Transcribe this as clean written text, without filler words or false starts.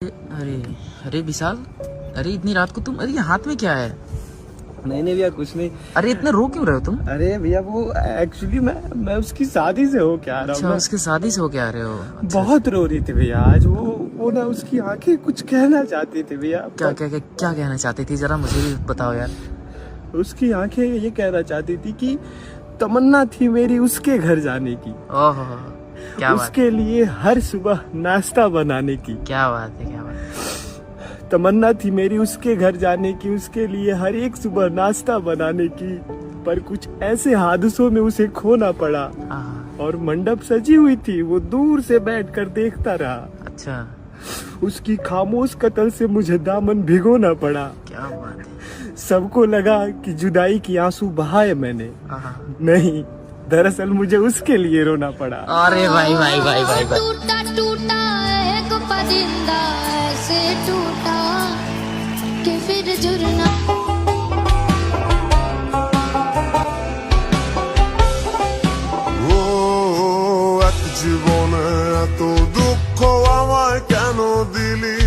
अरे अरे विशाल, अरे इतनी रात को तुम, अरे ये हाथ में क्या है? नहीं भैया कुछ नहीं। अरे इतना रो क्यों रहे हो तुम? अरे भैया वो एक्चुअली मैं उसकी शादी से हो क्या रहा अच्छा, हूँ। उसके शादी से हो क्या रहे हो? अच्छा, बहुत रो रही थी भैया आज। वो ना उसकी आंखें कुछ कहना चाहती थी भैया। क्या क्या क्या क्या कहना चाहती थी, जरा मुझे भी बताओ यार। उसकी आंखें ये कहना चाहती थी कि तमन्ना थी मेरी उसके घर जाने की, ओहो, क्या बात, उसके लिए हर सुबह नाश्ता बनाने की। क्या बात है, क्या बात है। तमन्ना थी मेरी उसके घर जाने की, उसके लिए हर एक सुबह नाश्ता बनाने की। पर कुछ ऐसे हादसों में उसे खोना पड़ा हाँ, और मंडप सजी हुई थी, वो दूर से बैठकर देखता रहा। अच्छा, उसकी खामोश कत्ल से मुझे दामन भिगोना पड़ा। क्या बात है। सबको लगा कि जुदाई की आंसू बहाए मैंने, हाँ, नहीं दरअसल मुझे उसके लिए रोना पड़ा। अरे भाई भाई भाई भाई भाई। टूटा टूटा एक परिंदा ऐसे टूटा कि फिर जुड़ना। ও এক জীবনে এত দুঃখ আমায় কেন দিলি?